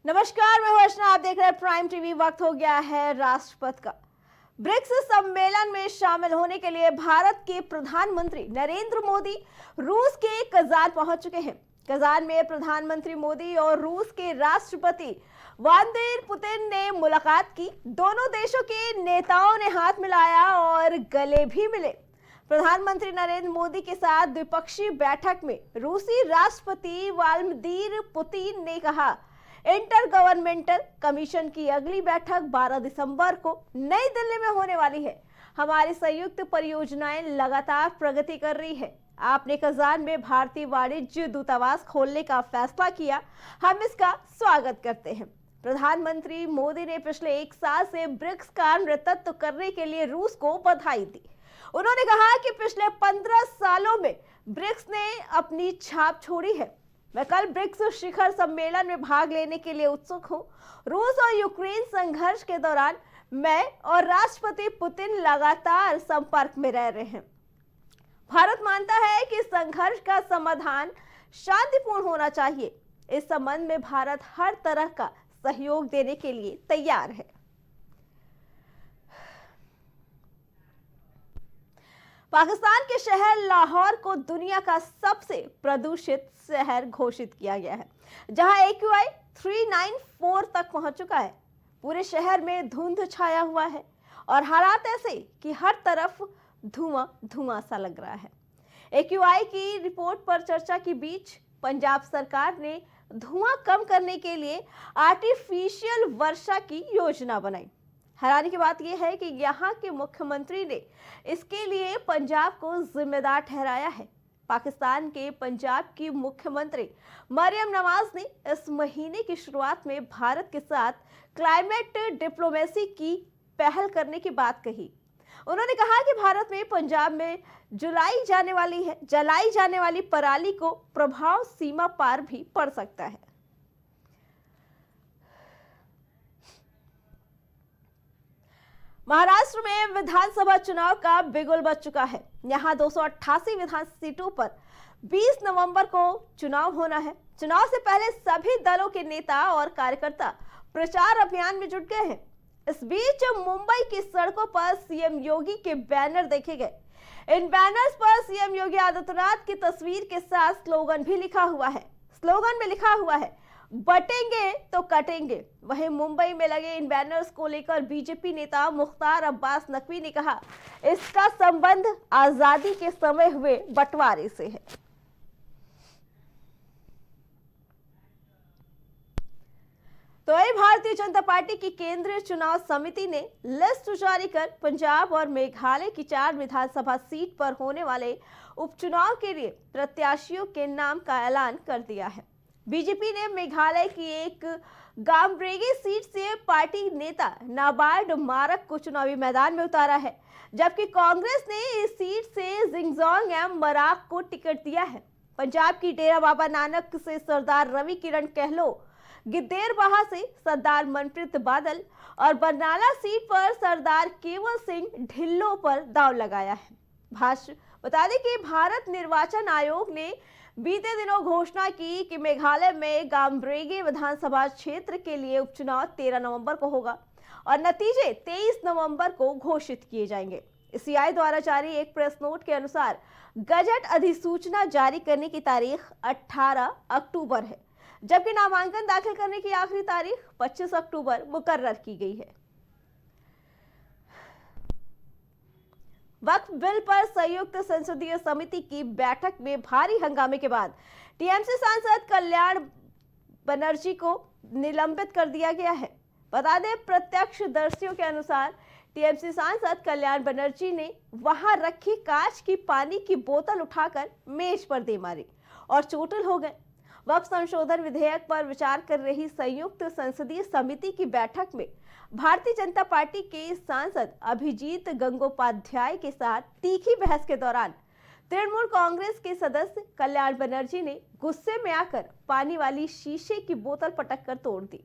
नमस्कार, मैं हूं अर्चना। आप देख रहे हैं प्राइम टीवी। वक्त हो गया है राष्ट्रपति का। ब्रिक्स सम्मेलन में शामिल होने के लिए भारत के प्रधानमंत्री नरेंद्र मोदी रूस के कजान पहुंच चुके हैं। कजान में प्रधानमंत्री मोदी और रूस के राष्ट्रपति व्लादिमीर पुतिन ने मुलाकात की। दोनों देशों के नेताओं ने हाथ मिलाया और गले भी मिले। प्रधानमंत्री नरेंद्र मोदी के साथ द्विपक्षीय बैठक में रूसी राष्ट्रपति व्लादिमीर पुतिन ने कहा, इंटर गवर्नमेंटल कमीशन की अगली बैठक 12 दिसंबर को नई दिल्ली में होने वाली है। हमारी संयुक्त परियोजनाएं लगातार प्रगति कर रही है। आपने कजान में भारतीय वाणिज्य दूतावास खोलने का फैसला किया, हम इसका स्वागत करते हैं। प्रधानमंत्री मोदी ने पिछले 1 साल से ब्रिक्स का नेतृत्व करने के लिए रूस को बधाई दी। उन्होंने कहा कि पिछले 15 सालों में ब्रिक्स ने अपनी छाप छोड़ी है। मैं कल ब्रिक्स शिखर सम्मेलन में भाग लेने के लिए उत्सुक हूं। रूस और यूक्रेन संघर्ष के दौरान मैं और राष्ट्रपति पुतिन लगातार संपर्क में रह रहे हैं। भारत मानता है कि संघर्ष का समाधान शांतिपूर्ण होना चाहिए। इस संबंध में भारत हर तरह का सहयोग देने के लिए तैयार है। पाकिस्तान के शहर लाहौर को दुनिया का सबसे प्रदूषित शहर घोषित किया गया है, जहां AQI 394 तक पहुंच चुका है। पूरे शहर में धुंध छाया हुआ है और हालात ऐसे कि हर तरफ धुआं धुआं सा लग रहा है। AQI की रिपोर्ट पर चर्चा के बीच पंजाब सरकार ने धुआं कम करने के लिए आर्टिफिशियल वर्षा की योजना बनाई। हैरानी की बात यह है कि यहाँ के मुख्यमंत्री ने इसके लिए पंजाब को जिम्मेदार ठहराया है। पाकिस्तान के पंजाब की मुख्यमंत्री मरियम नवाज ने इस महीने की शुरुआत में भारत के साथ क्लाइमेट डिप्लोमेसी की पहल करने की बात कही। उन्होंने कहा कि भारत में पंजाब में जलाई जाने वाली पराली को प्रभाव सीमा पार भी पड़ सकता है। महाराष्ट्र में विधानसभा चुनाव का बिगुल बज चुका है। यहां 288 विधान सीटों पर 20 नवंबर को चुनाव होना है। चुनाव से पहले सभी दलों के नेता और कार्यकर्ता प्रचार अभियान में जुट गए हैं। इस बीच मुंबई की सड़कों पर सीएम योगी के बैनर देखे गए। इन बैनर्स पर सीएम योगी आदित्यनाथ की तस्वीर के साथ स्लोगन भी लिखा हुआ है। स्लोगन में लिखा हुआ है, बटेंगे तो कटेंगे। वहीं मुंबई में लगे इन बैनर्स को लेकर बीजेपी नेता मुख्तार अब्बास नकवी ने कहा, इसका संबंध आजादी के समय हुए बंटवारे से है। तो भारतीय जनता पार्टी की केंद्रीय चुनाव समिति ने लिस्ट जारी कर पंजाब और मेघालय की 4 विधानसभा सीट पर होने वाले उपचुनाव के लिए प्रत्याशियों के नाम का ऐलान कर दिया है। बीजेपी ने मेघालय की एक गामब्रेगी सीट से पार्टी नेता नाबार्ड मारक को चुनावी मैदान में उतारा है, जबकि कांग्रेस ने इस सीट से जिंगजोंग एम मराक को टिकट दिया है। पंजाब की डेरा बाबा नानक से सरदार रवि किरण कहलो, गिद्देरबाहा से सरदार मनप्रीत बादल और बरनाला सीट पर सरदार केवल सिंह ढिल्लों पर दांव लगाया है। बता दें कि भारत निर्वाचन आयोग ने बीते दिनों घोषणा की कि मेघालय में गामब्रेगी विधानसभा क्षेत्र के लिए उपचुनाव 13 नवंबर को होगा और नतीजे 23 नवंबर को घोषित किए जाएंगे। सीआई द्वारा जारी एक प्रेस नोट के अनुसार गजट अधिसूचना जारी करने की तारीख 18 अक्टूबर है, जबकि नामांकन दाखिल करने की आखिरी तारीख 25 अक्टूबर मुकर्रर की गई है। वक्फ बिल पर संयुक्त संसदीय समिति की बैठक में भारी हंगामे के बाद टीएमसी सांसद कल्याण बनर्जी को निलंबित कर दिया गया है। बता दें, प्रत्यक्षदर्शियों के अनुसार टीएमसी सांसद कल्याण बनर्जी ने वहां रखी कांच की पानी की बोतल उठाकर मेज पर दे मारी और चोटिल हो गए। वक्फ संशोधन विधेयक पर विचार कर रही संयुक्त संसदीय समिति की बैठक में भारतीय जनता पार्टी के सांसद अभिजीत गंगोपाध्याय के साथ तीखी बहस के दौरान तृणमूल कांग्रेस के सदस्य कल्याण बनर्जी ने गुस्से में आकर पानी वाली शीशे की बोतल पटक कर तोड़ दी,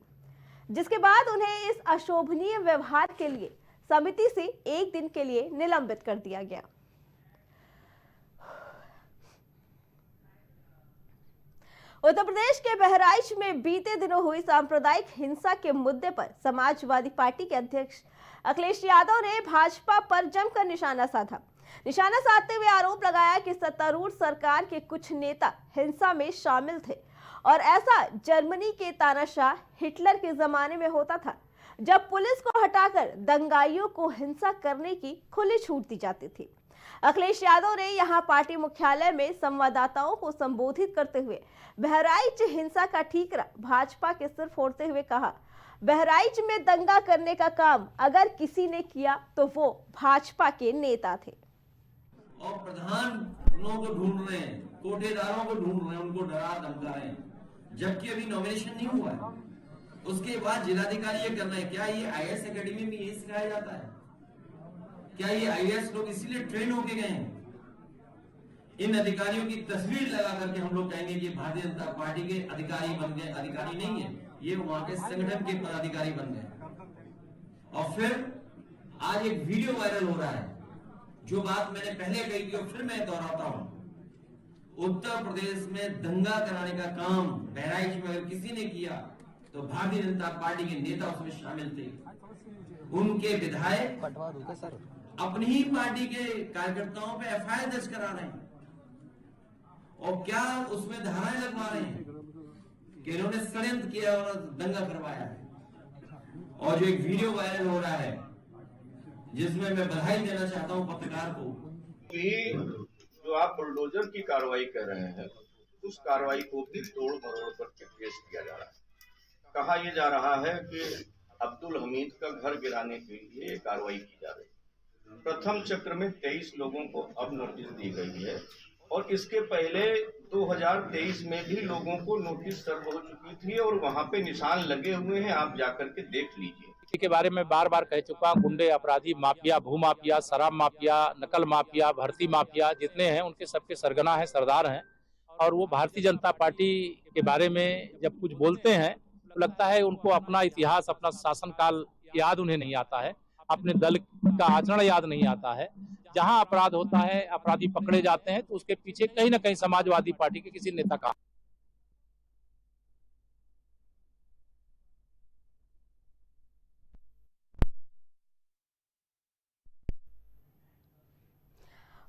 जिसके बाद उन्हें इस अशोभनीय व्यवहार के लिए समिति से 1 दिन के लिए निलंबित कर दिया गया। उत्तर प्रदेश के बहराइच में बीते दिनों हुई सांप्रदायिक हिंसा के मुद्दे पर समाजवादी पार्टी के अध्यक्ष अखिलेश यादव ने भाजपा पर जमकर निशाना साधा। निशाना साधते हुए आरोप लगाया कि सत्तारूढ़ सरकार के कुछ नेता हिंसा में शामिल थे और ऐसा जर्मनी के तानाशाह हिटलर के जमाने में होता था, जब पुलिस को हटाकर दंगाइयों को हिंसा करने की खुली छूट दी जाती थी। अखिलेश यादव ने यहां पार्टी मुख्यालय में संवाददाताओं को संबोधित करते हुए बहराइच हिंसा का ठीकरा भाजपा के सिर फोड़ते हुए कहा, बहराइच में दंगा करने का काम अगर किसी ने किया तो वो भाजपा के नेता थे। और प्रधानों को ढूंढ रहे हैं, कोटेदारों को ढूंढ रहे हैं, उनको डरा धमका रहे हैं, जबकि अभी नॉमिनेशन नहीं हुआ है। उसके बाद जिलाधिकारी ये करना है। क्या ये आईएएस एकेडमी में ये सिखाया जाता है? क्या ये आईएएस लोग इसीलिए ट्रेन होके गए हैं? इन अधिकारियों की तस्वीर लगा करके हम लोग कहेंगे कि भारतीय जनता पार्टी के अधिकारी बन गए। अधिकारी नहीं है, ये वहां के संगठन के पदाधिकारी बन गए। और फिर आज एक वीडियो वायरल हो रहा है। जो बात मैंने पहले कही थी और फिर मैं दोहराता हूं, उत्तर प्रदेश में दंगा कराने का काम बहराइच में अगर किसी ने किया तो भारतीय जनता पार्टी के नेता उसमें शामिल थे। उनके विधायक अपनी ही पार्टी के कार्यकर्ताओं पे एफआईआर दर्ज करा रहे हैं और क्या उसमें धाराएं लगवा रहे हैं कि इन्होंने षड्यंत्र किया और दंगा करवाया है। और जो एक वीडियो वायरल हो रहा है जिसमें मैं बधाई देना चाहता हूं पत्रकार को। ये जो आप बुलडोजर की कार्रवाई कर रहे हैं, उस कार्रवाई को भी तोड़ मरोड़ करके पेश किया जा रहा है। कहा यह जा रहा है कि अब्दुल हमीद का घर गिराने के लिए कार्रवाई की जा रही है। प्रथम चक्र में 23 लोगों को अब नोटिस दी गई है और इसके पहले 2023 में भी लोगों को नोटिस सर्व हो चुकी थी और वहां पे निशान लगे हुए हैं, आप जाकर के देख लीजिए। के बारे में बार बार कह चुका, गुंडे, अपराधी, माफिया, भूमाफिया, शराब माफिया, नकल माफिया, भर्ती माफिया जितने हैं उनके सबके सरगना है, सरदार हैं। और वो भारतीय जनता पार्टी के बारे में जब कुछ बोलते हैं तो लगता है उनको अपना इतिहास, अपना शासनकाल याद उन्हें नहीं आता है, अपने दल का आचरण याद नहीं आता है। जहां अपराध होता है, अपराधी पकड़े जाते हैं तो उसके पीछे कहीं ना कहीं समाजवादी पार्टी के किसी नेता का।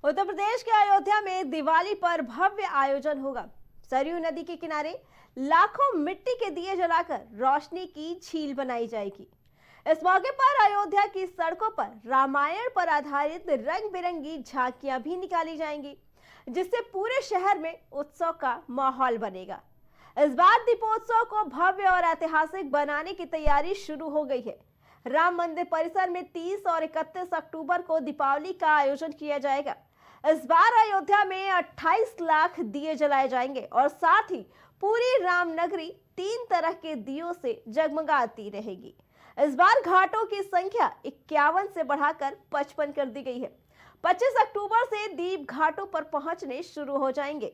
उत्तर प्रदेश के अयोध्या में दिवाली पर भव्य आयोजन होगा। सरयू नदी के किनारे लाखों मिट्टी के दिए जलाकर रोशनी की झील बनाई जाएगी। इस मौके पर अयोध्या की सड़कों पर रामायण पर आधारित रंग बिरंगी झांकियां भी निकाली जाएंगी, जिससे पूरे शहर में उत्सव का माहौल बनेगा। इस बार दीपोत्सव को भव्य और ऐतिहासिक बनाने की तैयारी शुरू हो गई है। राम मंदिर परिसर में 30 और 31 अक्टूबर को दीपावली का आयोजन किया जाएगा। इस बार अयोध्या में 28 लाख दिए जलाए जाएंगे और साथ ही पूरी रामनगरी 3 तरह के दियों से जगमगाती रहेगी। इस बार घाटों की संख्या 51 से बढ़ाकर 55 कर दी गई है। 25 अक्टूबर से दीप घाटों पर पहुंचने शुरू हो जाएंगे।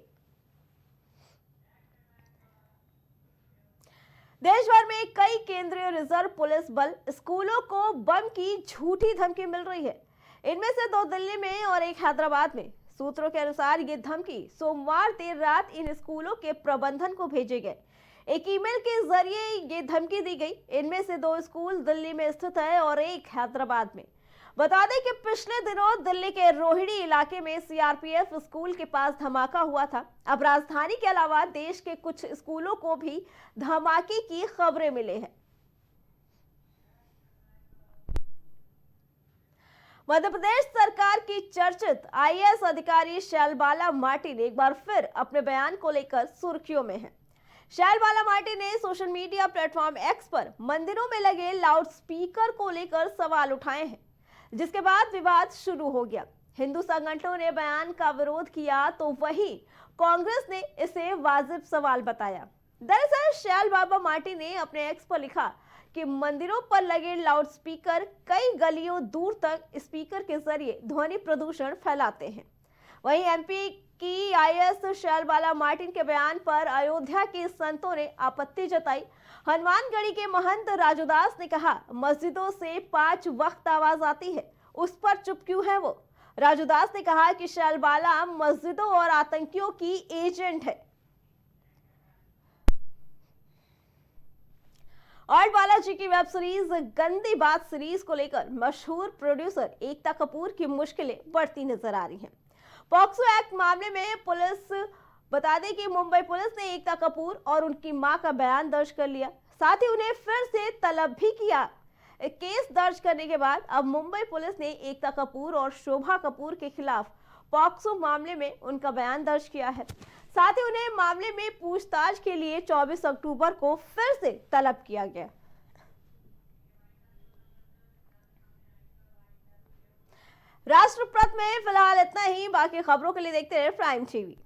देश भर में कई केंद्रीय रिजर्व पुलिस बल स्कूलों को बम की झूठी धमकी मिल रही है। इनमें से 2 दिल्ली में और 1 हैदराबाद में। सूत्रों के अनुसार ये धमकी सोमवार देर रात इन स्कूलों के प्रबंधन को भेजे गए एक ईमेल के जरिए ये धमकी दी गई। इनमें से 2 स्कूल दिल्ली में स्थित है और 1 हैदराबाद में। बता दें कि पिछले दिनों दिल्ली के रोहिणी इलाके में सीआरपीएफ स्कूल के पास धमाका हुआ था। अब राजधानी के अलावा देश के कुछ स्कूलों को भी धमाके की खबरें मिले हैं। मध्य प्रदेश सरकार की चर्चित आईएएस अधिकारी शैलबाला मार्टिन एक बार फिर अपने बयान को लेकर सुर्खियों में है। शैलबाला मार्टिन ने सोशल मीडिया प्लेटफॉर्म एक्स पर मंदिरों में लगे लाउड स्पीकर को लेकर सवाल उठाए हैं, जिसके बाद विवाद शुरू हो गया। हिंदू संगठनों ने बयान का विरोध किया तो वहीं कांग्रेस ने इसे वाजिब सवाल बताया। दरअसल शैलबाला मार्टिन ने अपने एक्स पर लिखा कि मंदिरों पर लगे लाउड स्पीकर कई गलियों दूर तक स्पीकर के जरिए ध्वनि प्रदूषण फैलाते हैं। वहीं एमपी की आईएएस शैलबाला मार्टिन के बयान पर अयोध्या के संतों ने आपत्ति जताई। हनुमानगढ़ी के महंत राजूदास ने कहा, मस्जिदों से 5 वक्त आवाज आती है, उस पर चुप क्यों है वो। राजूदास ने कहा कि शैलबाला मस्जिदों और आतंकियों की एजेंट है। और बालाजी की वेब सीरीज गंदी बात सीरीज को लेकर मशहूर प्रोड्यूसर एकता कपूर की मुश्किलें बढ़ती नजर आ रही हैं। पॉक्सो एक्ट मामले में बता दें कि मुंबई पुलिस ने एकता कपूर और उनकी मां का बयान दर्ज कर लिया, साथ ही उन्हें फिर से तलब भी किया। केस दर्ज करने के बाद अब मुंबई पुलिस ने एकता कपूर और शोभा कपूर के खिलाफ पॉक्सो मामले में उनका बयान दर्ज किया है। साथ ही उन्हें मामले में पूछताछ के लिए 24 अक्टूबर को फिर से तलब किया गया। राष्ट्रपथ में फिलहाल इतना ही। बाकी खबरों के लिए देखते रहे प्राइम टीवी।